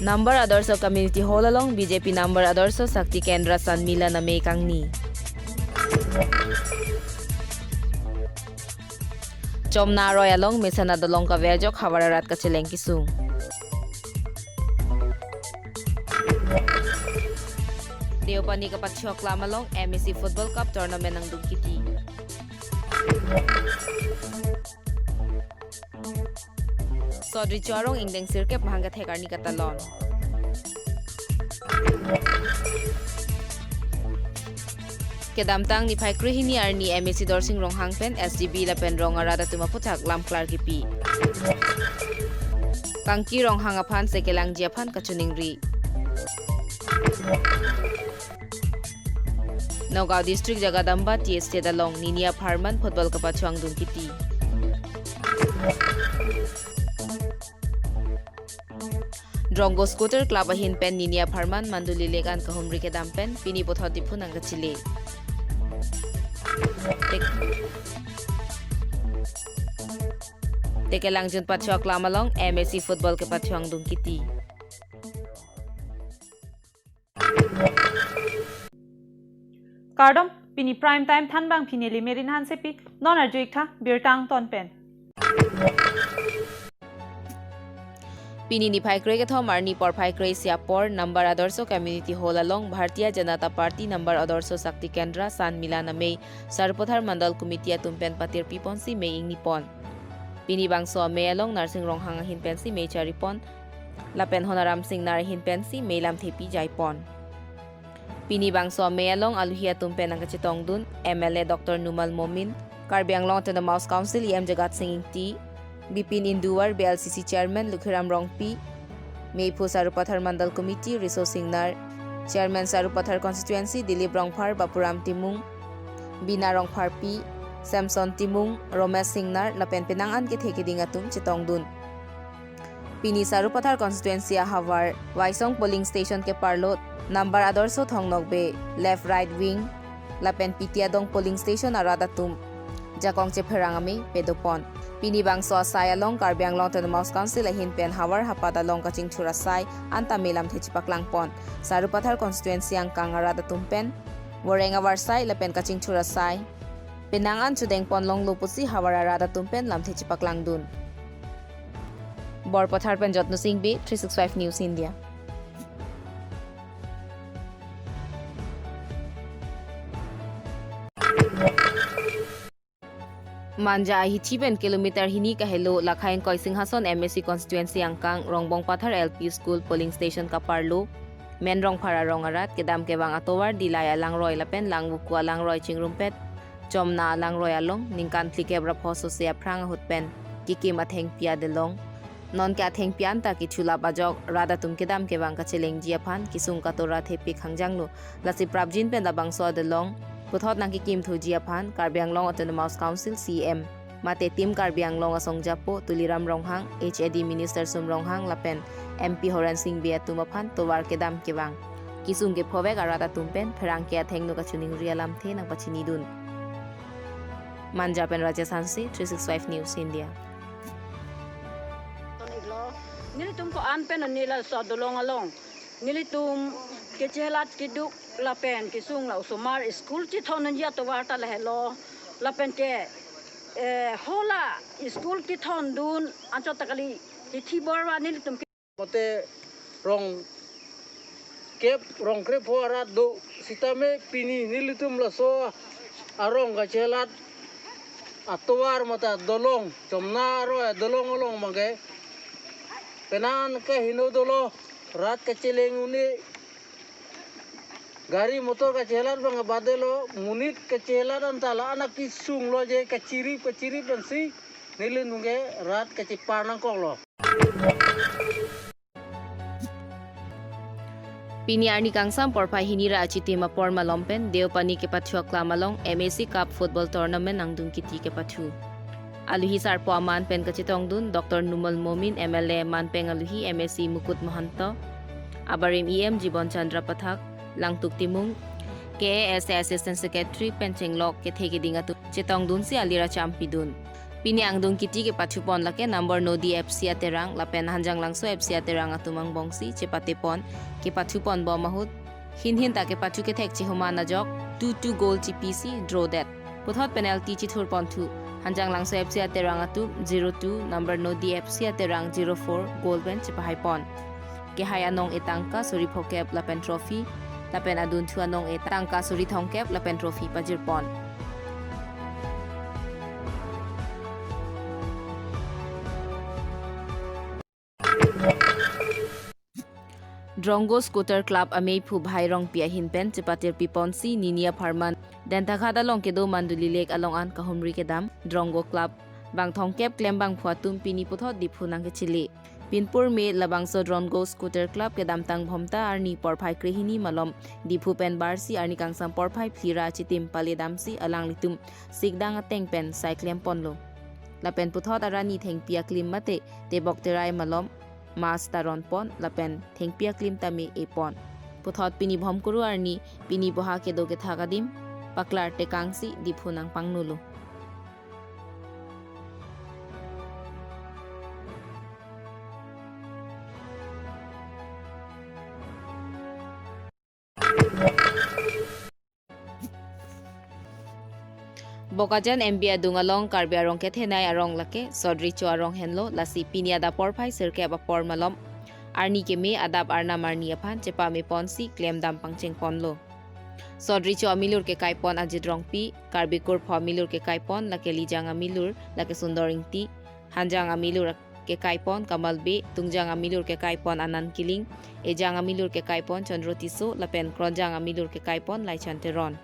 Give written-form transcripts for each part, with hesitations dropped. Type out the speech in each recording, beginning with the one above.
Number Adorso Community Hall along BJP Number Adorso Sakti Kendra San Mila na may kangni. Chomna Roy along Misana Dolong Kaverjok Havararat Kacheleng Kisung. Deopani Kapatsyok Lamalong MEC Football Cup Tournament ng Dugkiti. Sodri Chorong Indeng Sirkep Mahangat Hekarni Katalon. Kedamtang ni Pai Krihini Arni MEC Dorsing Rong Hangpen SGB Lapen Rong Arada Tumaputak Lam Clarkipi. Kangki Rong Hangapan Sekelang Japan Kachuningri. Nogao District Jagadamba TST Dalong Ninia Parman Football Kapachwang Dungkiti. Drongo Scooter Club Ahin Pen Ninia Parman Mandulilegan Kahumri Kedampen Pini Bothotipun ang Kachile. Tekelang Jun Patchok Lamalong MSC Football Kapachwang Dungkiti. Kardom Pini Prime Time Thanbang Pini Limerin Hansepi Non Arjuikta Birtang Tonpen. Pini ni Pai Kre Kathom Arni Por Pai Kre Siapor Number Adorso Community Hall along Bharatiya Janata Party Number Adorso Sakti Kendra San Milana May Sarpothar Mandal Committee Tumpen Patir Piponsi May Ing Nipon. Pini Bangso May along Narsing Ronghang Hinpensi May Charipon Lapen Honaram Singh Nar Hinpensi May Lam Thepi Jaipon. Pini Bangso May along Aluhia Tumpen ang Kachitong Dun MLA Dr. Numal Momin Karbi Anglong to the Mouse Council EM Jagat Singh T Bipin Induwar BLCC Chairman Lukhiram Rongpi Maypu Sarupathar Mandal Committee Riso Singnar Chairman Sarupathar Constituency Dilip Rongphar Bapuram Timung Bina Rongphar P Samson Timung Romesh Singnar Lapen Pinangan ke Thekidingatum Chitongdun Pini Sarupathar Constituency Havar Waisong Polling Station ke Parlot Number Adorso Thongnokbe Left Right Wing Lapen Pitiadong Polling Station Aradatum Jakong Cheperangami Pedopon Pini Bangso Sayalong Karbi Anglong to the Mouse Council Ahin Pen Hawar Hapadalong Kaching Churasai Anta Milam Thechipaklang Sarupathar Constituency ang Kangarada Tumpen Warenga Warsai Lapen Kaching Churasai Pinangan Chudeng Ponlong Lupusi Hawararada Tumpen Lam Thechipaklang Dun Borpathar Pen Jotno Singh B 365 News India. Manja ahi 7 kilometer hini kahelo Lakhain Koising Hason MSC Constituency angkang Rongbong Pathar LP School Polling Station Kaparlo Men Rong Phara Rongarat Kedam Kebang Atowar Dilaya Lang Roy Lapen Lang Bukwa Lang Roy Chingrumpet Chomna Lang Roy Along Ningkan Tlikebra Phoso Sia Prang Hutpen Kiki Matheng Pia Delong Non Ka Theng Pianta Ki Chula Bajok Rada Tum Kedam Kebang Kacheleng Jiapan Kisung Katora Thepi Khangjangnu Lasi Prabjin Pen Labang So Delong Puthot nang kikim thuji aphan Karbi Anglong Autonomous Council CM mate tim Karbi Anglong asong japo Tuliram Ronghang HAD Minister Sum Ronghang Lapen MP Horan Singh Bia tumaphan towar kedam kewang kisung ge phobek arata tumpen pherang ke thengnu kachuning rialam the nang pachini dun Manjapen Raja Sansi 365 News India. Nilitum ko anpen nila sa dolong along nilitum kechelat kiduk lapen kisung la usumar school chi thonan ya to warta la hello lapen ke hola school ki thon dun ancho takali ti borwa nilitum mate rong krep hora do sitame pini nilitum la so arong kechelat atwar mata dolong chomna ro dolong olong mage penan ke hino dolo rat kecileng uni gari motor kecelat bang badelo munit kecelat antala anak kisung lo je keciri pensi nilin nungge rat kecipan nangkong lo. Pini Arni Kangsam Porpai Hinira Achitima Porma Lompen Deopani ke Patchua Klamalong MSC Cup Football Tournament ang Dungkiti ke Pathu. Aluhi Sarpo Aman Pen Kachitong Dun Dr. Numal Momin MLA Manpeng Aluhi MSC Mukut Mohanto Abarim EM Jibon Chandra Pathak Langtuk Timung KAS Assistant Secretary Pencheng Lok ke Thekidingatu Chitong Dun si Alira Champidun Pini Anglong kiti ke pachupon lake number nodi FC aterang lapen hanjang langso FC aterang atumang bongsi cepate pon ke pachupon bo mahut hin ta ke pachu ke thek chi homa na jok 2-2 goal chi PC draw that puthot penalty chi thur pon thu hanjang langso FC aterang atu 0-2 number nodi FC aterang 0-4 goal ben chipahai pon ke haya nong etangka suri phokep lapen trophy lapen adun thu anong etangka suri thongkep lapen trophy pajir pon Drongo Scooter Club amei phu bhairong pia hinpen chipatir piponsi ninia pharman denta khada long ke do manduli lek along an kahumri ke dam Drongo Club bang thongkep klembang phuatum pini puthot diphu nang ke chili pinpur me labangso Drongo Scooter Club ke dam tang phomta arni porphai krehini malom diphu pen barsi arni kangsam porphai phira chitim pale damsi alang litum sigdang ateng pen cyclem ponlo lapen puthot arani thengpia klim mate tebok terai malom Mas taron pon lapen thengpia klim tami e pon puthot pini bhom kuru arni pini boha ke doge thagadim paklar te kangsi diphunang pangnulu Bokajan MB adung along Karbi arong ke thenai arong lake Sodri cho arong henlo lasi pinia da porphai sirke apor malom arni ke me Adap arna marni aphan chepa me ponsi claim dam pangcheng ponlo Sodri cho amilur ke kaipon ajidrong pi Karbi kur pho milur ke kaipon lake lijang amilur lake sundoring ti hanjang amilur ke kaipon kamal be tungjang amilur ke kaipon anan kiling ejang amilur ke kaipon chandrotiso lapen kronjang amilur ke kaipon laichanteron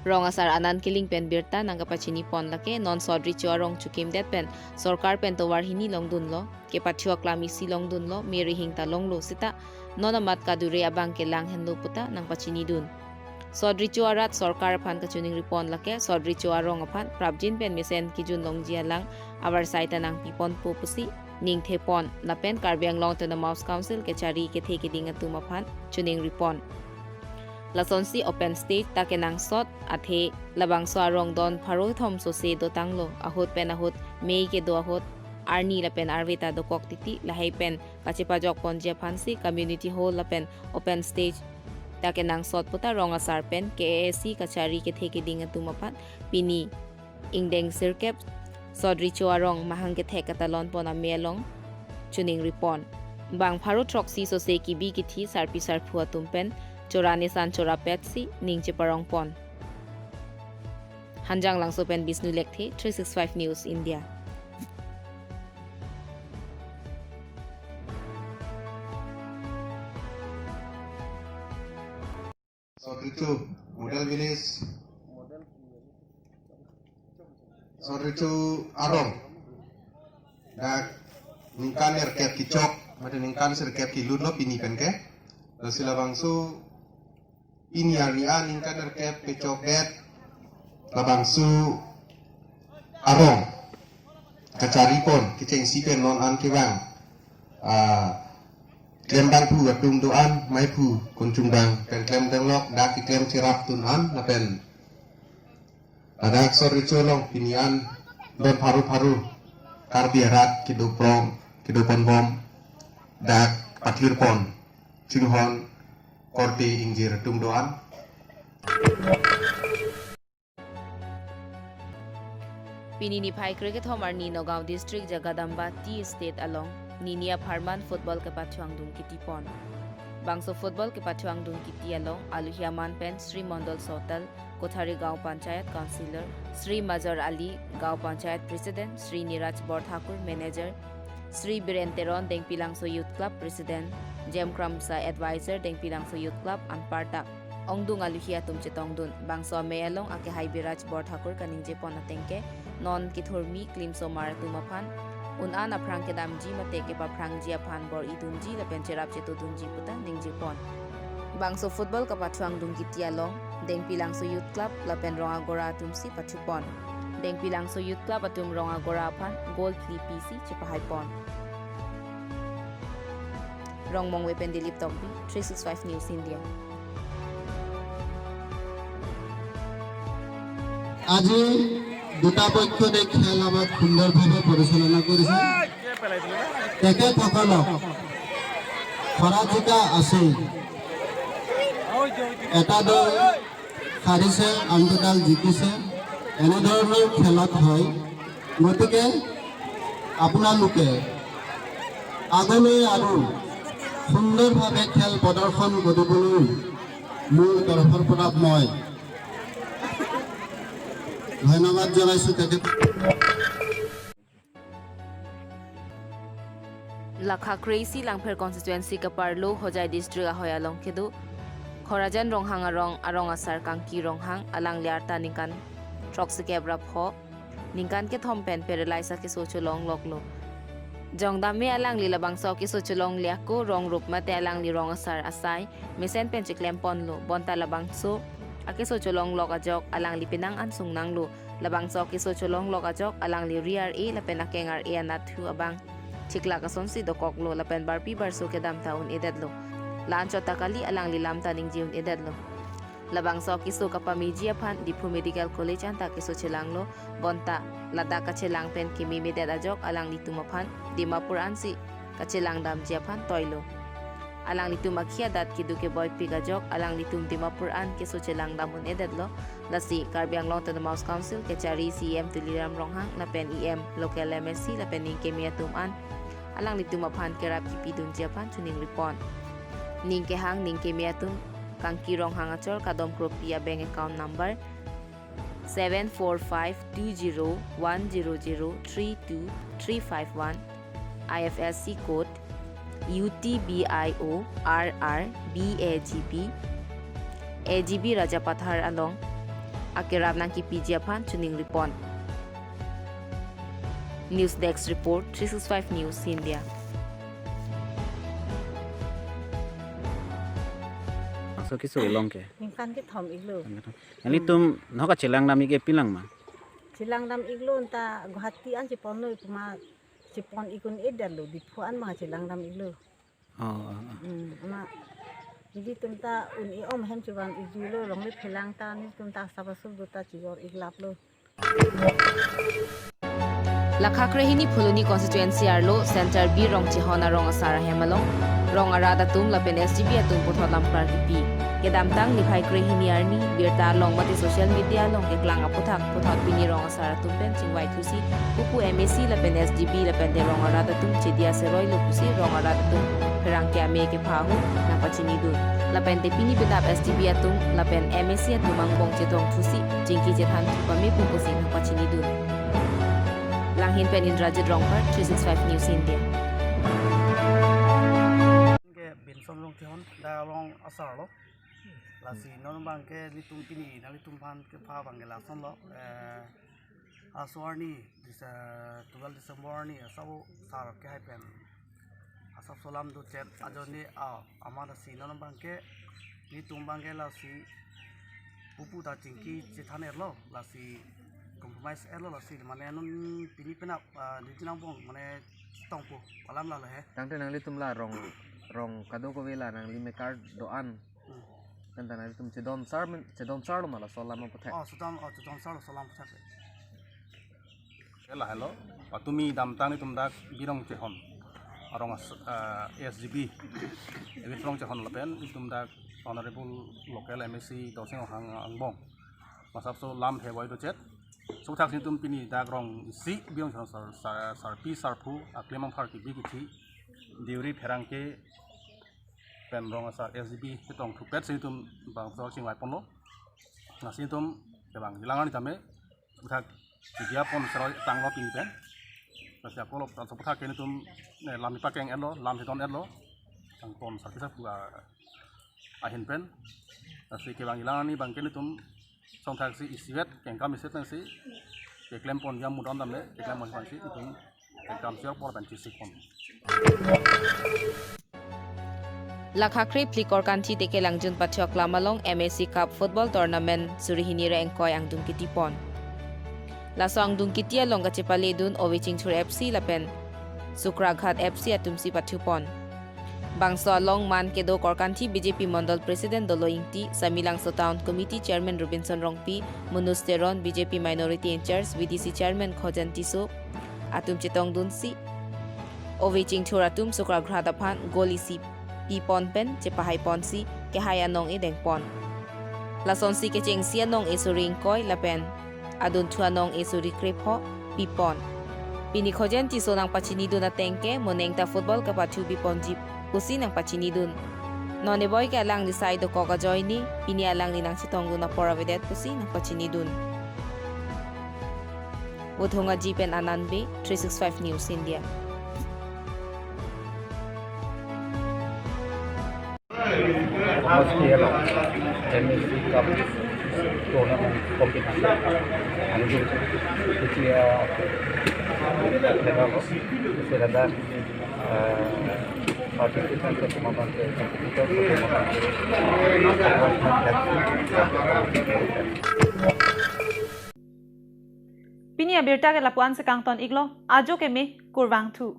Rong asar anan kiling pen birta nang kapachini pon lake non sodri chorong chukim det pen sarkar pen towar hini longdun lo ke pachua klami si longdun lo meri hingta longlo sita nonamat kadure abang ke lang henlo puta nang pachini dun sodri choarat sarkar phan ka chuning ripon lake sodri choarong aphan prabjin pen mesen kijun longjia lang abar saita nang pipon popusi ning thepon lapen Karbi Anglong to the Mouse Council ke chari ke theke ding atuma phan chuning ripon Lasonsi open stage takenang sot athe labang sarong don pharo thom so se do tanglo ahot pen ahot mei ke do ahot arni la pen arveta do kok titi lahai pen kachepa jok ponje phansi community hall la pen open stage takenang sot puta ronga sar pen KAC kachari ke theke ding atuma phat pini ingdeng sirkep sodri choarong mahang ke thekatalon pona melong chuning ripon bang pharo troxi so se ki bi ki thi sarpi sar phua tumpen Chorani san chora petsi ningche parong pon Hanjang langso pen bisnu lekthi 365 News India Sodricho model village Sodricho arong dak ningkan erkep kicok mate ningkan serkep kilud lo pini pen ke lo sila bangsu ini area ningkan erkep kicok det labangsu arong kacari pon kiceng sipen non an kewang klem bang pu atung doan mai pu kunjung bang pen klem denglok dak klem cirap tun an lapen ada sorry colong pinian don paru-paru Karbi erat kidupong kidupon bom dak patir pon cinghon korti ingjir tung doan Pini ni phai cricket homar ni Nagaon district Jagadamba T state along Ninia Pharman football ke pachuang dung kiti pon Bangso football ke pachuang dung kiti along Aluhiaman pen Sri Mondol Sotal Kothari Gaon Panchayat Councillor Sri Mazhar Ali Gaon Panchayat President Sri Niraj Bor Thakur Manager Sri Birenteron Dengpilangso Youth Club President Jem Kramsa Advisor Dengpilangso Youth Club Anparta Ongdung Aluhia tumche tongdun bangso ame along ake hai Biraj Bor Thakur kaningje pon atengke non kithurmi klimso mar tumaphan unan aprang ke damji mate ke paprang ji aphan bor idunji la pencherap chetu dunji puta ningje pon bangso football ka pachuang dung kitia long Dengpilangso Youth Club la pen ronga gora tumsi pachupon Dengpilangso Youth Club atum ronga gora aphan goal 3 PC chepahai pon Rongmong wepen Dilip Tokbi 365 News India আজি দুটা পক্ষতে খেল আমাক সুন্দৰভাৱে পৰিচালনা কৰিছে তেখেতসকলক পৰাজিতা আছে এটা দল হাৰিছে আনটো দল জিকিছে এনেধৰণৰ খেলত হয় গতিকে আপোনালোকে আগলৈ আৰু সুন্দৰভাৱে খেল প্ৰদৰ্শন কৰিবলৈ মোৰ তৰফৰ পৰা মই ধন্যবাদ জনাইছোঁ তেখেত Lakha Crazy Langpher constituency Kaparlo Hojai district Ahoy Along Kedu Khorajan Ronghang Arong Asar Kangki Ronghang Alang Liarta Ningkan Troxike Brap Ho Ningkan ke Thompen Paralysa ke Socholong Loklo Jongdame Alang Lilabang So ke Socholong Liako Rong Rupmate Alang Li Rong Asar Asai Mesen Penchiklem Ponlo Bonta Labang So Ake Socholong Lokajok Alang Li Pinang Ansung Nanglo Labang So ke Socholong Lokajok Alang Li Riar E Lapenakeng Ar E Anathu Abang Chikla kason si dokoklo lapen barpi barso ke dam taun edadlo. Lancho takali alang lilam taning jiun edadlo. Labang so kiso kapamiji apan Dipu Medical College anta kiso chilanglo bonta lada kachelang pen kimi medad ajok alang litumapan Dimapur ansi kachelang dam jiapan toilo. Alang litumakia dat kiduke boy pigajok alang litum Dimapur an kiso chilang damun edadlo. Lasi Karbi Anglong to the Mouse Council kechari CM tuliram ronghang lapen EM local MSC lapen ning kemiatum an alang litumapan kerap kipidun jiapan tuning ripon. Ning kehang ning kemiatum kangki ronghang achor kadom kropia bank account number 74520100323351 IFSC code UTBIORRBAGB AGB Rajapathar Along Akirap nang kipijiapan tuning ripon. News Desk Report 365 News India. So kiso ilong ke. Ningkan ke thom iglo. Ani tum noka chelang nami ke pilang ma. Silang dam iglo ta Guwahati an Jepon noi puma Jepon ikun edalo di puan ma silang dam iglo. Oh. Ama jadi tumta un I om hem chuban ijulo long le phelang ta ni tumta sabasub dota chigor iglap lo. Lakha Krehini Phuluni constituency arlo center B rong chihona rong asara hemalong rong arada tum lapen SGB atum potholam karpi kedam tang ni phai Krehini arni birta long mati social media long eklang apothak pothot Pini rong asara tum pen chingwai thusi pupu MSC lapen SGB lapen de rong arada tum chedia seroi lopusi rong arada tum perang ke ame ke phahu na pachini du lapen de Pini bedap SGB atum lapen MSC atum mangbong chetong thusi jingki jethan thupami pupusi na pachini du Langhin pen Indrajit Rongpar 365 News India. Ke benson long thon da long asar lo. Lasi non bang ke litum Pini na litum pan ke pha bang la son lo. Aswarni this 12 December ni asau sar ke hai pen. Asap solam do chat ajoni amada si non bang ke litum bang ke lasi pupu ta chingki chithane lo lasi compromise elo lasi mane non Pini pena dijinang bong mane tongpo alam la he tangte nang litum la rong kado ko vela nang lime card doan kan tanang litum chedom sar mala solam pathe chedom sar solam pathe ela hello patumi dam tang litum dak birong chehon arong SGB ebitrong chehon lapen litum dak honorable local MSC doseng hang angbong masap so lam he boy do chet so thak sin tum Pini dak rong si biong sar pi sar phu aklemang phar ki bi ki diuri pherang ke pen rong asar SGB hitong thu pet sin tum bang so singwai ponlo na sin tum ke bang dilangani tame thak dia pon seroi tanglo Pini pen pasya kolo so thak ke tum lam ni pakeng elo lam hiton elo tang pon sar kisa pu ahin pen asi ke bang dilangani bang ke tum song thak si isiwet kengkam iset nang si keklem pon jam mudam damle keklem mon si itung kengkam siok por ban chisik pon Lakha Kre plikor kanthi teke langjun pathok lamalong MSC Cup football tournament surihini re engkoi angdung kitipon laso angdung kitia longa chepale dun owiching chur FC lapen Sukraghat FC atumsi pathupon Bangso along man kedo korkanti BJP Mandal President Dolo Ingti, Samilangso Town Committee Chairman Robinson Rongpi, Munus Teron BJP Minority in Charge VDC Chairman Khojan Tiso, Atum Chitong Dunsi, Ovi Chingthur Atum Sukra Grhadapan, Goli Si, Pi Pon Pen, Chepahay Ponsi, Kehaya Nong Ideng Pon. Lason si Kecheng Sia Nong Isuri Ingkoy Lapen, Adun Tua Nong Isuri Krepo, Pi Pon. Pini Khojan Tiso nang pachinido na tengke, moneng ta football kapatu Pi Pon Jeep. Kusi ng pachinidun. None boy ka lang ni Saido Koka Joy ni, pinia lang ni nang sitonggo na poravedet kusi ng pachinidun. Udhonga Jipen Ananbe, 365 News India. Pini Abirta ke lapuan se kangton iglo, ajo ke me kurwang thu.